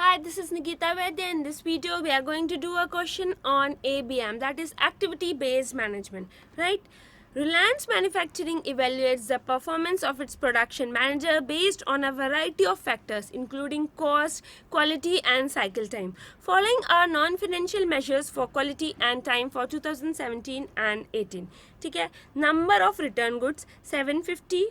Hi, this is Nikita Vaidya. In this video, we are going to do a question on ABM, that is Activity Based Management, right? Reliance Manufacturing evaluates the performance of its production manager based on a variety of factors, including cost, quality, and cycle time. Following are non-financial measures for quality and time for 2017 and 18. ठीक है, number of return goods 750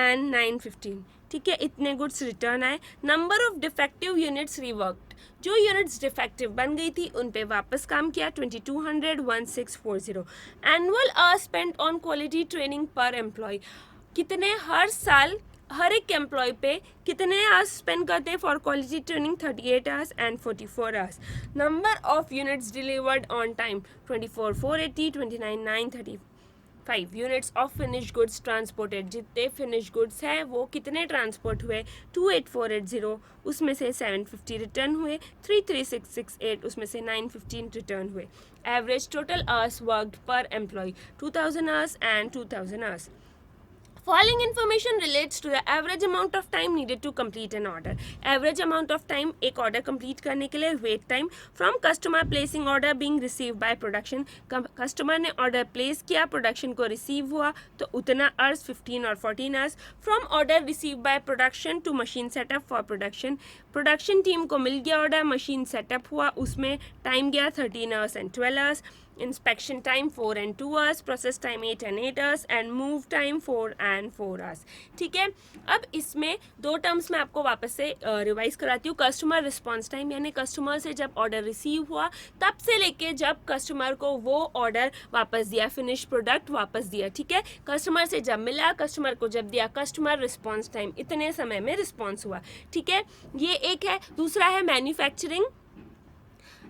and 915. ठीक है, इतने goods return आए. Number of defective units रिवर्कड, जो units defective बन गई थी उन पे वापस काम किया 2200 1640. Annual hours spent on quality training पर एम्प्लॉय, कितने हर साल हर एक एम्प्लॉय पे कितने आवर्स स्पेंड करते हैं for quality training 38 hours and 44 hours. Number of units delivered on time 24,480 29,930. 5 units of finish goods transported, जितने फिनिश गुड्स हैं वो कितने ट्रांसपोर्ट हुए 28,480, उसमें से 750 रिटर्न हुए. 33668, उसमें से 915 रिटर्न हुए. Average total hours worked per employee 2000 hours and 2000 hours. Following information relates to the average amount of time needed to complete an order. Average amount of time एक order complete करने के लिए wait time from customer placing order being received by production. Customer ने order place किया, production को receive हुआ तो उतना hours 15 और 14 hours. From order received by production to machine setup for production. Production team को मिल गया order, machine setup हुआ, उसमें time गया 13 hours and 12 hours. Inspection time 4 and 2 hours, process time 8 and 8 hours and move time 4 and 4 hours. ठीक है, अब इसमें दो टर्म्स मैं आपको वापस से रिवाइज कराती हूँ. कस्टमर रिस्पॉन्स टाइम, यानी कस्टमर से जब ऑर्डर रिसीव हुआ तब से लेके जब कस्टमर को वो ऑर्डर वापस दिया, फिनिश प्रोडक्ट वापस दिया. ठीक है, कस्टमर से जब मिला, कस्टमर को जब दिया, कस्टमर रिस्पॉन्स टाइम, इतने समय में रिस्पॉन्स हुआ. ठीक है, ये एक है. दूसरा है मैन्युफैक्चरिंग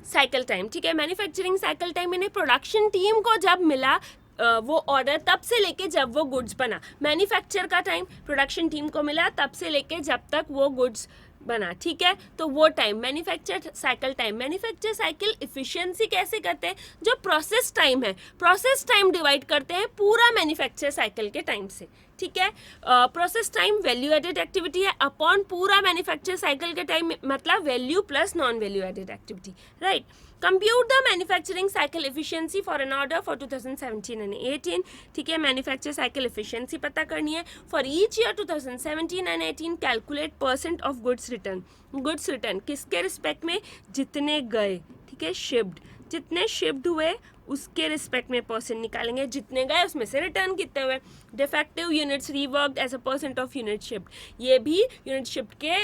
साइकिल टाइम. ठीक है, मैन्युफैक्चरिंग साइकिल टाइम यानी प्रोडक्शन टीम को जब मिला वो ऑर्डर तब से लेके जब वो गुड्स बना. मैन्युफैक्चर का टाइम प्रोडक्शन टीम को मिला तब से लेके जब तक वो गुड्स बना. ठीक है, तो वो time manufacture cycle time. Manufacture cycle efficiency कैसे करते हैं, जो प्रोसेस टाइम है, प्रोसेस टाइम डिवाइड करते हैं पूरा मैन्युफैक्चर साइकिल के टाइम से. ठीक है, process time value added activity है अपॉन पूरा मैन्युफैक्चर साइकिल के टाइम, मतलब value plus non value added activity. Right. Compute the manufacturing cycle efficiency for an order for 2017 and 18. ठीक है, मैन्युफैक्चर साइकिल एफिशिएंसी पता करनी है for each year 2017 and 18. Calculate percent of goods return. Goods return किसके respect में, जितने गए. ठीक है, शिप्ड, जितने शिप्ड हुए उसके रिस्पेक्ट में परसेंट निकालेंगे, जितने गए उसमें से रिटर्न कितने हुए. Defective units reworked as a percent of unit shift, ये भी यूनिट शिफ्ट के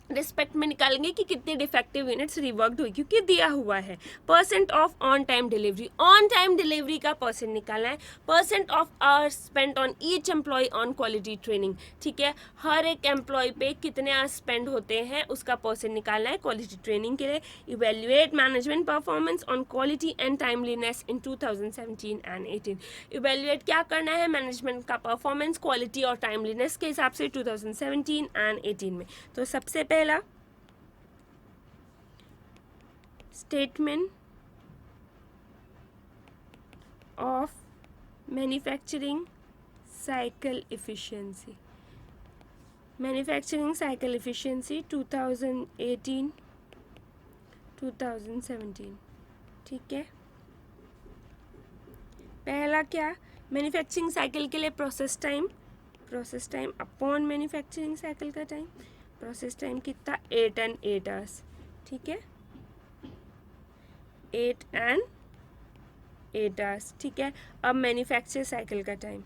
रिस्पेक्ट में निकालेंगे कि कितनी डिफेक्टिव यूनिट्स रिवर्कड हुई, क्योंकि दिया हुआ है. Percent of on time delivery, on time delivery का परसेंट निकालना है. Percent of hours spent on each employ on quality training. ठीक है, हर एक एम्प्लॉय पे कितने आवर्स स्पेंड होते हैं उसका परसेंट निकालना है क्वालिटी ट्रेनिंग के लिए. Evaluate management performance on quality and timeliness in 2017 and 18. Evaluate क्या करना है, मैनेजमेंट का परफॉर्मेंस क्वालिटी और टाइमलीनेस के हिसाब से 2017 एंड 18 में. तो सबसे पहला statement of manufacturing cycle efficiency. Manufacturing cycle efficiency 2018 2017. ठीक है, पहला क्या, मैन्युफैक्चरिंग साइकिल के लिए process time upon manufacturing cycle का टाइम. प्रोसेस टाइम कितना 8 and 8 hours. ठीक है, 8 and 8 hours. ठीक है, अब मैन्युफैक्चर साइकिल का टाइम.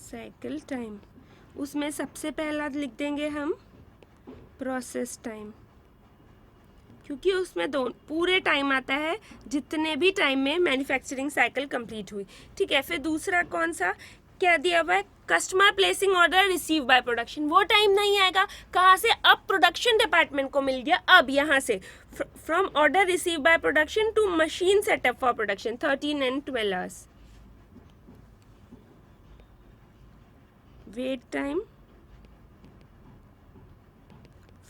साइकिल टाइम, उसमें सबसे पहला लिख देंगे हम प्रोसेस टाइम, क्योंकि उसमें दो पूरे टाइम आता है जितने भी टाइम में मैन्युफैक्चरिंग साइकिल कंप्लीट हुई. ठीक है, फिर दूसरा कौन सा क्या दिया हुआ है, customer placing order receive by production. वो टाइम नहीं आएगा, कहाँ से, अब प्रोडक्शन डिपार्टमेंट को मिल गया, अब यहाँ से from order receive by production to machine setup for production 13 and 12 hours. Wait time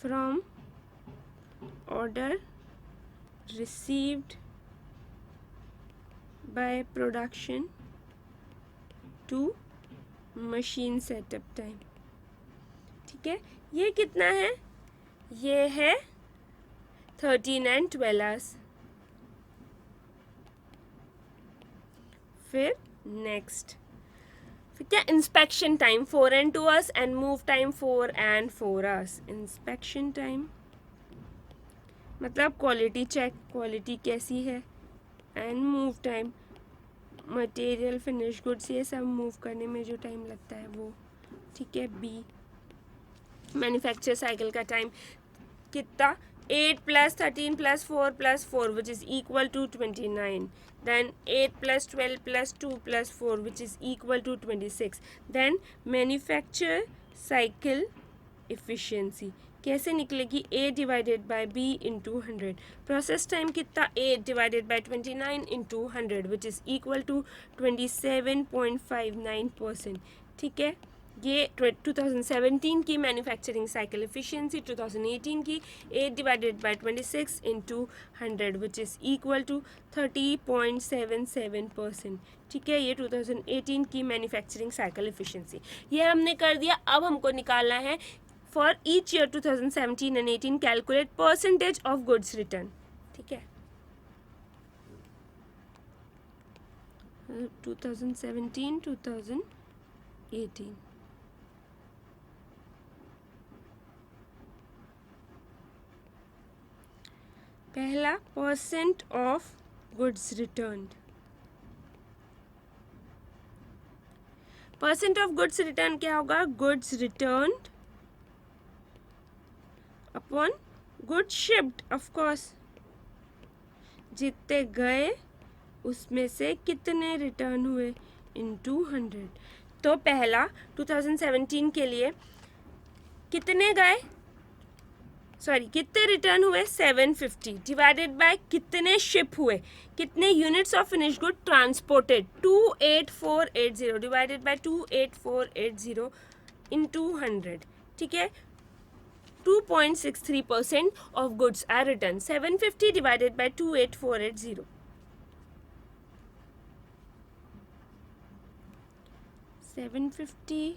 from order received by production to machine setup time. ठीक है, ये कितना है? ये है 13 and 12 hours. फिर नेक्स्ट, फिर क्या? Inspection time 4 and 2 hours and move time 4 and 4 hours. Inspection time मतलब क्वालिटी चेक, क्वालिटी कैसी है, and move time material finish goods ये सब मूव करने में जो टाइम लगता है वो. ठीक है. बी, मैन्युफैक्चर साइकिल का टाइम कितना? 8 + 13 + 4 + 4 which is equal to 29. Then 8 + 12 + 2 + 4 which is equal to 26. Then manufacture cycle efficiency कैसे निकलेगी? A divided by B into 100. Process time कितना? 8 divided by 29 into 100 which is equal to 27.59%. ठीक है. ये 2017 की manufacturing cycle efficiency, 2018 की 8 divided by 26 into 100 which is equal to 30.77%. ठीक है, ये 2018 की मैन्युफैक्चरिंग साइकिल एफिशिएंसी. ये हमने कर दिया. अब हमको निकालना है for each year 2017 and 18 calculate percentage of goods return. ठीक है, 2017 2018. पहला percent of goods return. Percent of goods return क्या होगा? Goods return upon goods shipped. Of course जितने गए उसमें से कितने रिटर्न हुए इनटू 100. तो पहला 2017 के लिए कितने गए, सॉरी कितने रिटर्न हुए? 750 डिवाइडेड बाय कितने शिप हुए, कितने units of finish good transported 28480 divided by 28480 into 100. ठीक है, 2.63% of goods are return. 750 divided by 28480. 750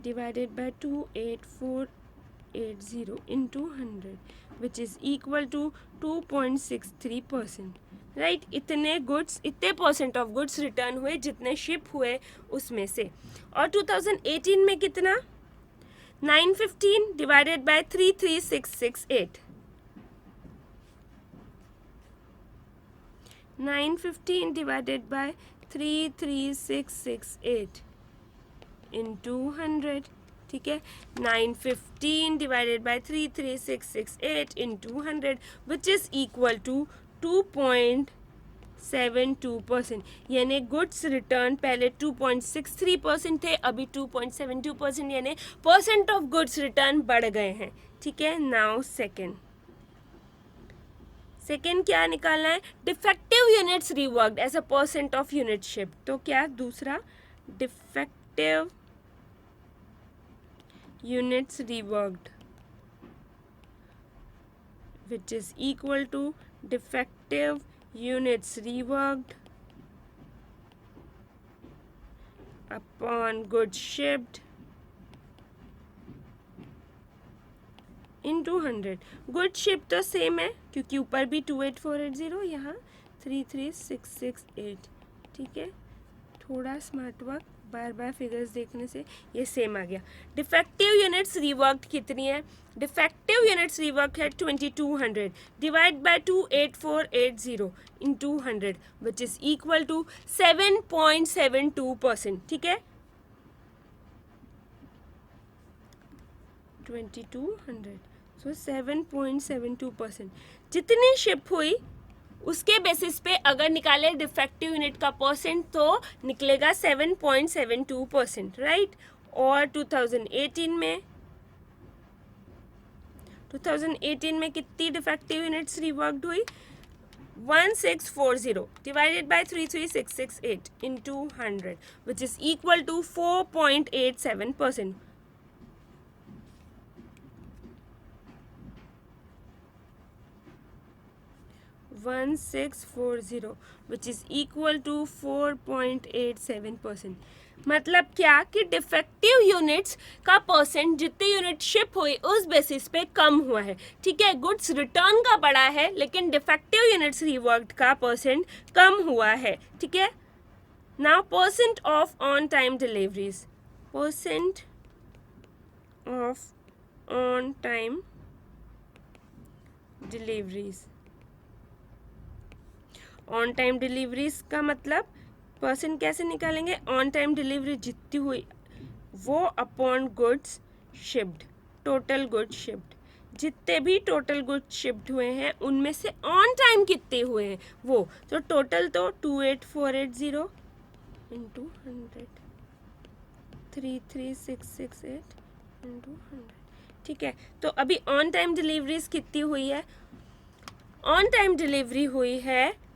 divided by 28480 into 100 which is equal to 2.63%. Right, इतने गुड्स, इतने परसेंट ऑफ गुड्स रिटर्न हुए जितने शिप हुए उसमें से. और 2018 में कितना? 915 divided by 33668. 915 divided by 33668 into 100. ठीक है, 915 divided by 33668 into 100 which is equal to 2.72%. यानी गुड्स रिटर्न पहले 2.63% थे, अभी 2.72%, यानी परसेंट ऑफ गुड्स रिटर्न बढ़ गए हैं. ठीक है. नाउ सेकेंड क्या निकालना है? Defective units reworked as a percent of unit ship. तो क्या दूसरा? डिफेक्टिव units reworked which is equal to defective units reworked upon goods shipped into 100. goods shipped तो सेम है क्योंकि ऊपर भी 28480, यहाँ 33668. ठीक है, थोड़ा स्मार्ट वर्क, बार बार फिगर्स देखने से ये सेम आ गया. डिफेक्टिव यूनिट्स रिवर्क्ड कितनी है? डिफेक्टिव यूनिट्स रिवर्क है 2200 divide by 28480 into 100 which is equal to 7.72%. ठीक है, 2200 सो 7.72%. जितनी शिप हुई उसके बेसिस पे अगर निकाले डिफेक्टिव यूनिट का परसेंट तो निकलेगा 7.72%. राइट. और 2018 में कितनी डिफेक्टिव यूनिट्स रिवर्क्ड हुई? 1640 divided by 33668 into 100 which is equal to 4.87%. 1640 which is equal to 4.87%। मतलब क्या कि डिफेक्टिव यूनिट्स का परसेंट जितने यूनिट शिप हुई उस बेसिस पे कम हुआ है। ठीक है, गुड्स रिटर्न का बढ़ा है लेकिन डिफेक्टिव यूनिट्स रिवर्क्ड का परसेंट कम हुआ है। ठीक है, now percent of on time deliveries, percent of on time deliveries, on time deliveries का मतलब परसेंट कैसे निकालेंगे, ऑन टाइम डिलीवरी जितनी हुई वो upon goods shipped, total goods shipped, जितने भी टोटल गुड्स शिप्ड हुए हैं उनमें से ऑन टाइम कितने हुए हैं वो, तो टोटल तो 28480 इंटू 100, 33668 इंटू 100। ठीक है, तो अभी ऑन टाइम डिलीवरीज कितनी हुई है, ऑन टाइम डिलीवरी हुई है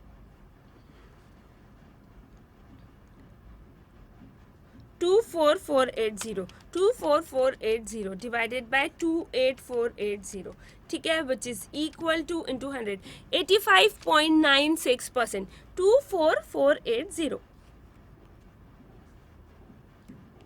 24480 डिवाइडेड बाय 28480। ठीक है, which is equal to into 100 85.96%, 24480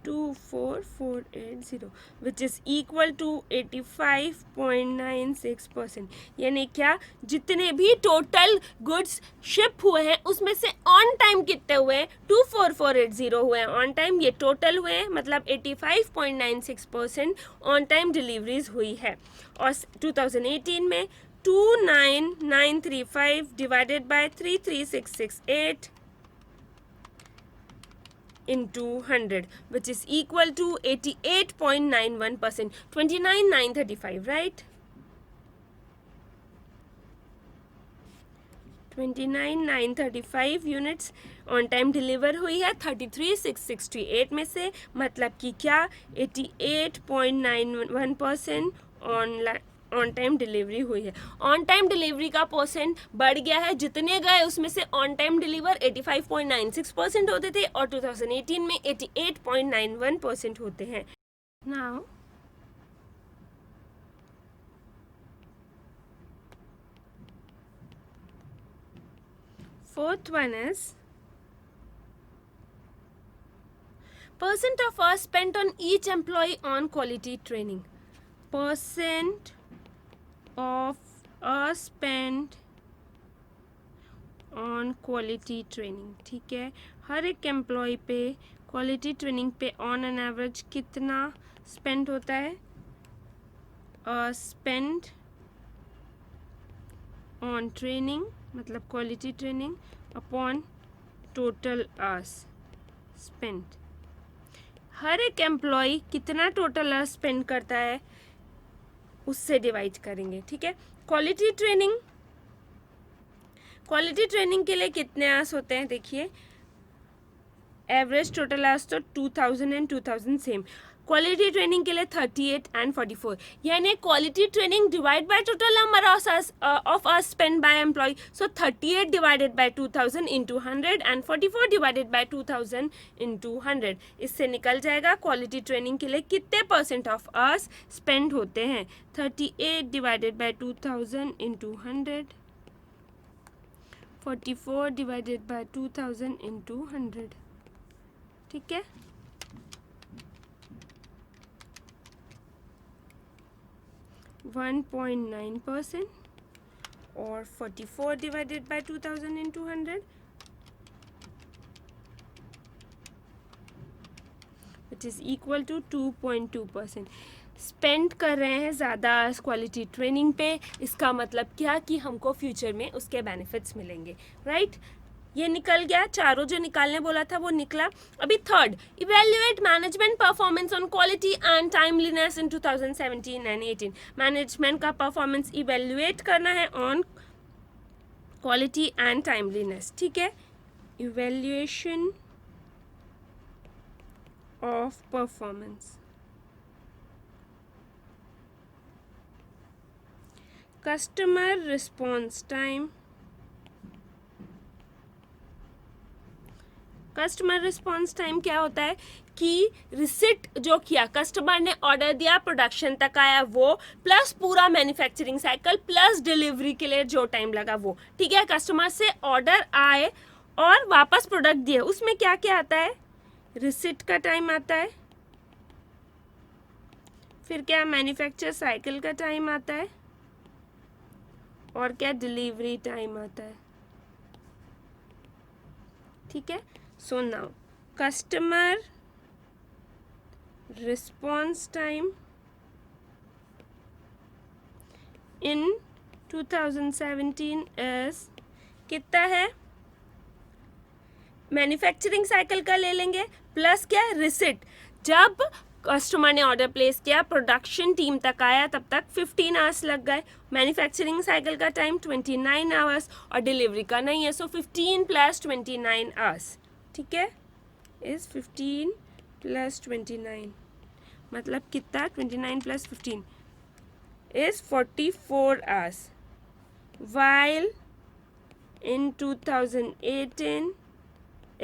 24480 which is equal to 85.96%। यानी क्या, जितने भी टोटल गुड्स शिप हुए हैं उसमें से ऑन टाइम कितने हुए हैं, 24480 हुए हैं ऑन टाइम, ये टोटल हुए हैं, मतलब 85.96% ऑन टाइम डिलीवरीज हुई है। और 2018 में 29935 divided by 33668 into 100 which is equal to 88.91%, 29935, right? 29935 units on time deliver हुई है 33668 में से, मतलब कि क्या 88.91% ऑन टाइम डिलीवरी हुई है। ऑन टाइम डिलीवरी का परसेंट बढ़ गया है, जितने गए उसमें से ऑन टाइम डिलीवर 85.96% होते थे और 2018 में 88.91% होते हैं। Now fourth one is percent of hours spent on each employee on quality training, percent of hours spent on quality training। ठीक है, हर एक एम्प्लॉय पे क्वालिटी ट्रेनिंग पे ऑन एन एवरेज कितना स्पेंड होता है, स्पेंड ऑन ट्रेनिंग मतलब quality training upon total hours spend. हर एक एम्प्लॉय कितना टोटल आवर्स स्पेंड करता है उससे डिवाइड करेंगे। ठीक है, क्वालिटी ट्रेनिंग के लिए कितने आवर्स होते हैं, देखिए एवरेज टोटल आवर्स तो 2000 एंड 2000 सेम, क्वालिटी ट्रेनिंग के लिए 38 एंड 44, यानी quality training divide by total number of hours spend by employee, so 38 divided by 2000 into 100 and 44 divided by 2000 into 100। इससे निकल जाएगा क्वालिटी ट्रेनिंग के लिए कितने परसेंट ऑफ आवर्स स्पेंड होते हैं, 38 divided by 2000 into 100, 44 divided by 2000 into 100। ठीक है, %1.9% और 44 divided by 2000 into 100 which is equal to 2.2%। Spend कर रहे हैं ज़्यादा क्वालिटी ट्रेनिंग पे, इसका मतलब क्या कि हमको फ्यूचर में उसके बेनिफिट्स मिलेंगे, राइट? ये निकल गया, चारों जो निकालने बोला था वो निकला। अभी third, evaluate management performance on quality and timeliness in 2017 and 18। Management का परफॉर्मेंस इवेल्युएट करना है ऑन क्वालिटी एंड टाइमलीनेस। ठीक है, evaluation of performance, customer response time, customer response time क्या होता है कि रिसिट जो किया, कस्टमर ने ऑर्डर दिया, प्रोडक्शन तक आया वो, प्लस पूरा मैन्युफैक्चरिंग साइकिल, प्लस डिलीवरी के लिए जो टाइम लगा वो, ठीक है। कस्टमर से ऑर्डर आए और वापस प्रोडक्ट दिए, उसमें क्या क्या आता है, रिसिट का टाइम आता है, फिर क्या मैन्युफैक्चर साइकिल का टाइम आता है, और क्या डिलीवरी टाइम आता है, ठीक है। So now customer response time in 2017 is कितना है, मैन्युफैक्चरिंग साइकिल का ले लेंगे, प्लस क्या, रिसिट। जब कस्टमर ने ऑर्डर प्लेस किया, प्रोडक्शन टीम तक आया, तब तक 15 आवर्स लग गए। मैन्युफैक्चरिंग साइकिल का टाइम 29 आवर्स और डिलीवरी का नहीं है, सो 15 + 29 आवर्स, ठीक है, इज 15 + 29, मतलब कितना, 29 + 15 is 44 hours, while in 2018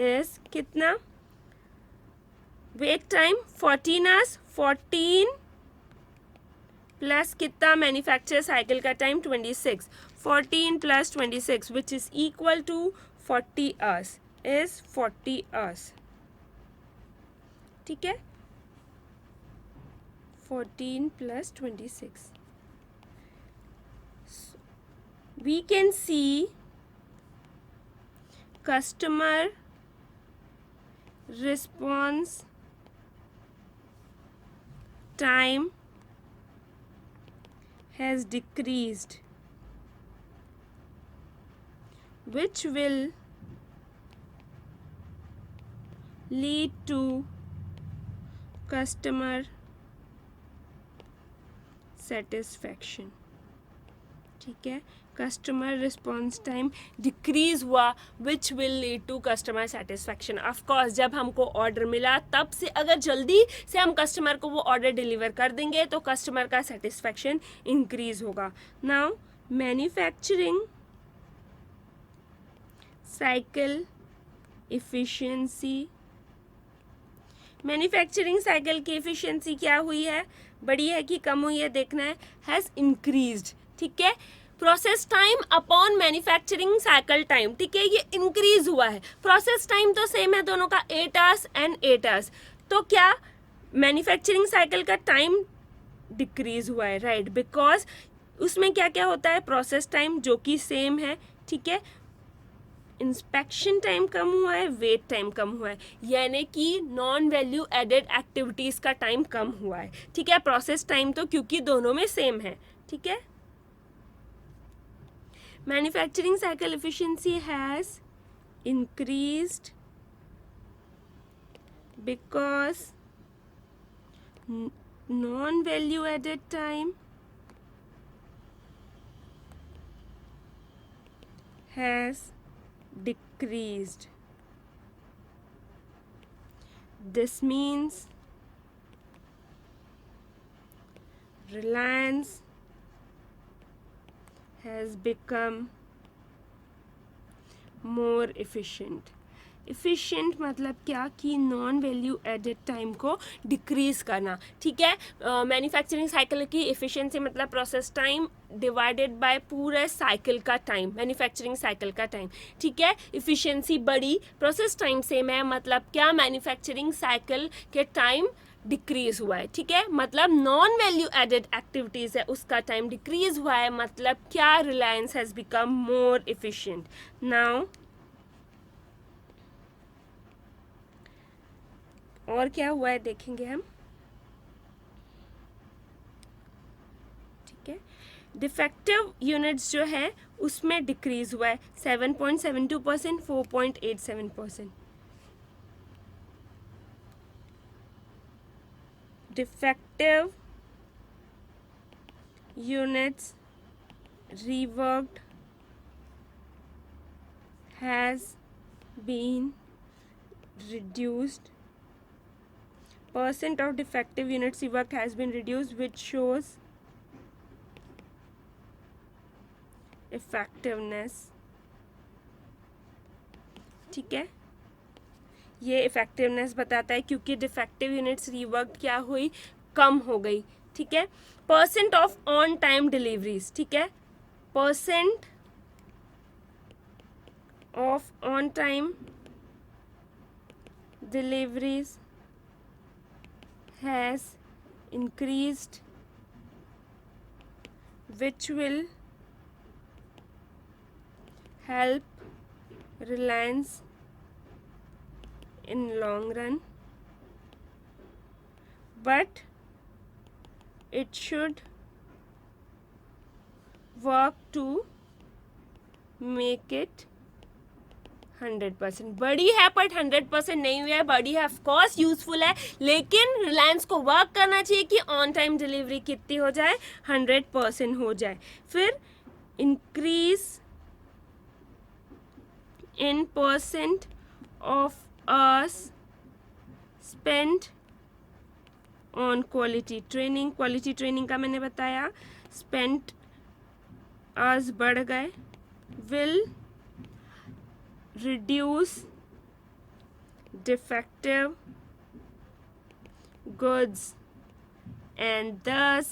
is कितना, वेट टाइम 14 आवर्स, 14 प्लस कितना मैन्युफैक्चर साइकिल का time 26, 14 + 26 which is equal to 40 hours, is 40 hours, ठीक है। 14 + 26, we can see customer response time has decreased, which will lead to customer satisfaction, ठीक है। Customer response time decrease हुआ, which will lead to customer satisfaction. Of course जब हमको order मिला तब से अगर जल्दी से हम कस्टमर को वो ऑर्डर डिलीवर कर देंगे तो कस्टमर का सेटिस्फैक्शन इंक्रीज होगा। Now manufacturing cycle efficiency, manufacturing cycle की इफिशिएंसी क्या हुई है, बढ़ी है कि कम हुई है, देखना है, हैज़ इंक्रीज्ड, ठीक है। Process time upon manufacturing cycle time, ठीक है, ये इंक्रीज हुआ है। प्रोसेस टाइम तो सेम है दोनों का, 8 आवर्स एंड 8 आवर्स, तो क्या मैन्युफैक्चरिंग साइकिल का टाइम डिक्रीज हुआ है, राइट, बिकॉज उसमें क्या क्या होता है, प्रोसेस टाइम जो कि सेम है, ठीक है, इंस्पेक्शन टाइम कम हुआ है, वेट टाइम कम हुआ है, यानी कि नॉन वैल्यू एडेड एक्टिविटीज़ का टाइम कम हुआ है, ठीक है। प्रोसेस टाइम तो क्योंकि दोनों में सेम है, ठीक है। Manufacturing cycle efficiency has increased because non value added time has decreased. This means Reliance has become more efficient. Efficient मतलब क्या कि नॉन वैल्यू एडेड टाइम को डिक्रीज करना, ठीक है। मैन्युफैक्चरिंग साइकिल की इफ़िशिएंसी मतलब प्रोसेस टाइम डिवाइडेड बाय पूरे साइकिल का टाइम, मैन्युफैक्चरिंग साइकिल का टाइम, ठीक है। इफ़िशिएंसी बढ़ी, प्रोसेस टाइम सेम है, मतलब क्या मैन्युफैक्चरिंग साइकिल के टाइम डिक्रीज हुआ है, ठीक है। मतलब नॉन वैल्यू एडेड एक्टिविटीज़ है उसका टाइम डिक्रीज हुआ है, मतलब क्या Reliance has become more efficient. Now और क्या हुआ है देखेंगे हम, ठीक है। डिफेक्टिव यूनिट्स जो है उसमें डिक्रीज हुआ है 7.72%, 4.87%। Defective units reworked has been reduced. Percent of defective units reworked has been reduced, which shows effectiveness. ठीक है, ये इफेक्टिवनेस बताता है क्योंकि डिफेक्टिव यूनिट्स रीवर्क क्या हुई, कम हो गई, ठीक है। Percent of on time deliveries, ठीक है, percent of on time deliveries has increased, which will help Reliance in long run, but it should work to make it 100%। बड़ी है बट 100% नहीं हुआ है, बड़ी है ऑफकोर्स यूजफुल है, लेकिन रिलायंस को वर्क करना चाहिए कि ऑन टाइम डिलीवरी कितनी हो जाए, 100% हो जाए। फिर increase in percent of hours spend on quality training, quality training का मैंने बताया, स्पेंड आवर्स बढ़ गए, will reduce defective goods and thus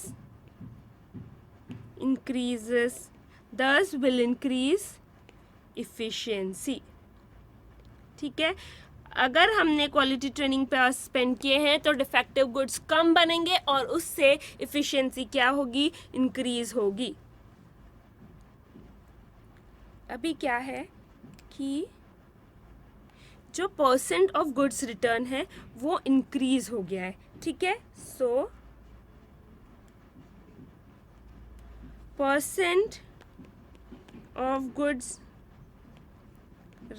will increase efficiency, ठीक है। अगर हमने क्वालिटी ट्रेनिंग पे स्पेंड किए हैं तो डिफेक्टिव गुड्स कम बनेंगे और उससे इफिशिएंसी क्या होगी, इंक्रीज होगी। अभी क्या है कि जो परसेंट ऑफ गुड्स रिटर्न है वो इंक्रीज हो गया है, ठीक है। So percent of goods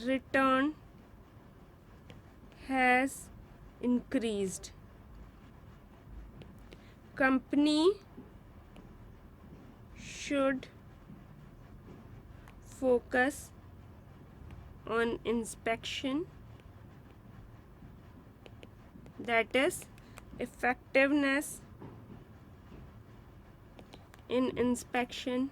return has increased, company should focus on inspection, that is effectiveness in inspection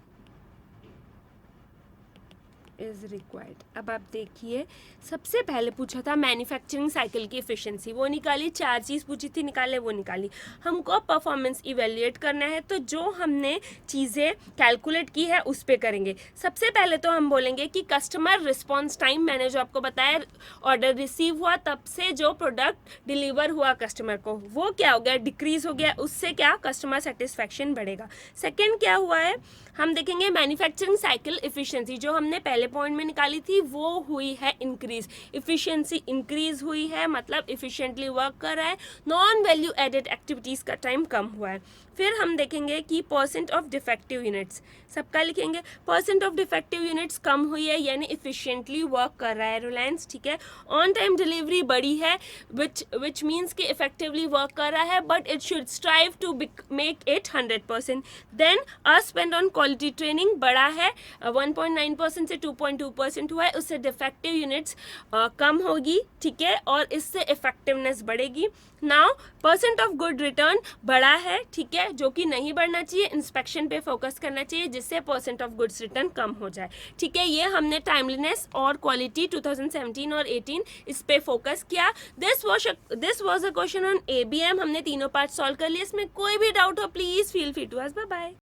is required. अब आप देखिए, सबसे पहले पूछा था मैन्युफैक्चरिंग साइकिल की एफिशिएंसी, वो निकाली, 4 चीज़ पूछी थी, निकाले वो निकाली। हमको परफॉर्मेंस इवेल्युएट करना है, तो जो हमने चीज़ें कैलकुलेट की है उस पर करेंगे। सबसे पहले तो हम बोलेंगे कि कस्टमर रिस्पॉन्स टाइम, मैंने जो आपको बताया ऑर्डर रिसीव हुआ तब से जो प्रोडक्ट डिलीवर हुआ कस्टमर को, वो क्या हो गया, डिक्रीज हो गया, उससे क्या कस्टमर सेटिस्फैक्शन बढ़ेगा। सेकेंड क्या हुआ है, हम देखेंगे मैन्युफैक्चरिंग साइकिल एफिशिएंसी, जो हमने पहले पॉइंट में निकाली थी वो हुई है इंक्रीज, एफिशिएंसी इंक्रीज हुई है, मतलब एफिशिएंटली वर्क कर रहा है, नॉन वैल्यू एडेड एक्टिविटीज़ का टाइम कम हुआ है। फिर हम देखेंगे कि परसेंट ऑफ डिफेक्टिव यूनिट्स, सबका लिखेंगे, परसेंट ऑफ डिफेक्टिव यूनिट्स कम हुई है यानी एफिशिएंटली वर्क कर रहा है रिलायंस, ठीक है। ऑन टाइम डिलीवरी बढ़ी है विच मीन्स कि इफेक्टिवली वर्क कर रहा है, but it should strive to make it 100%। Then a spend on quality training बढ़ा है, 1.9% से 2.2% हुआ है, उससे डिफेक्टिव यूनिट्स कम होगी, ठीक है, और इससे इफेक्टिवनेस बढ़ेगी। Now percent of good return बढ़ा है, ठीक है, जो कि नहीं बढ़ना चाहिए, इंस्पेक्शन पे फोकस करना चाहिए जिससे परसेंट ऑफ गुड्स रिटर्न कम हो जाए, ठीक है। ये हमने टाइमलीनेस और क्वालिटी 2017 और 18 इस पे फोकस किया। This was a question on ABM, हमने तीनों पार्ट सॉल्व कर लिए। इसमें कोई भी डाउट हो please feel free to ask. Bye bye.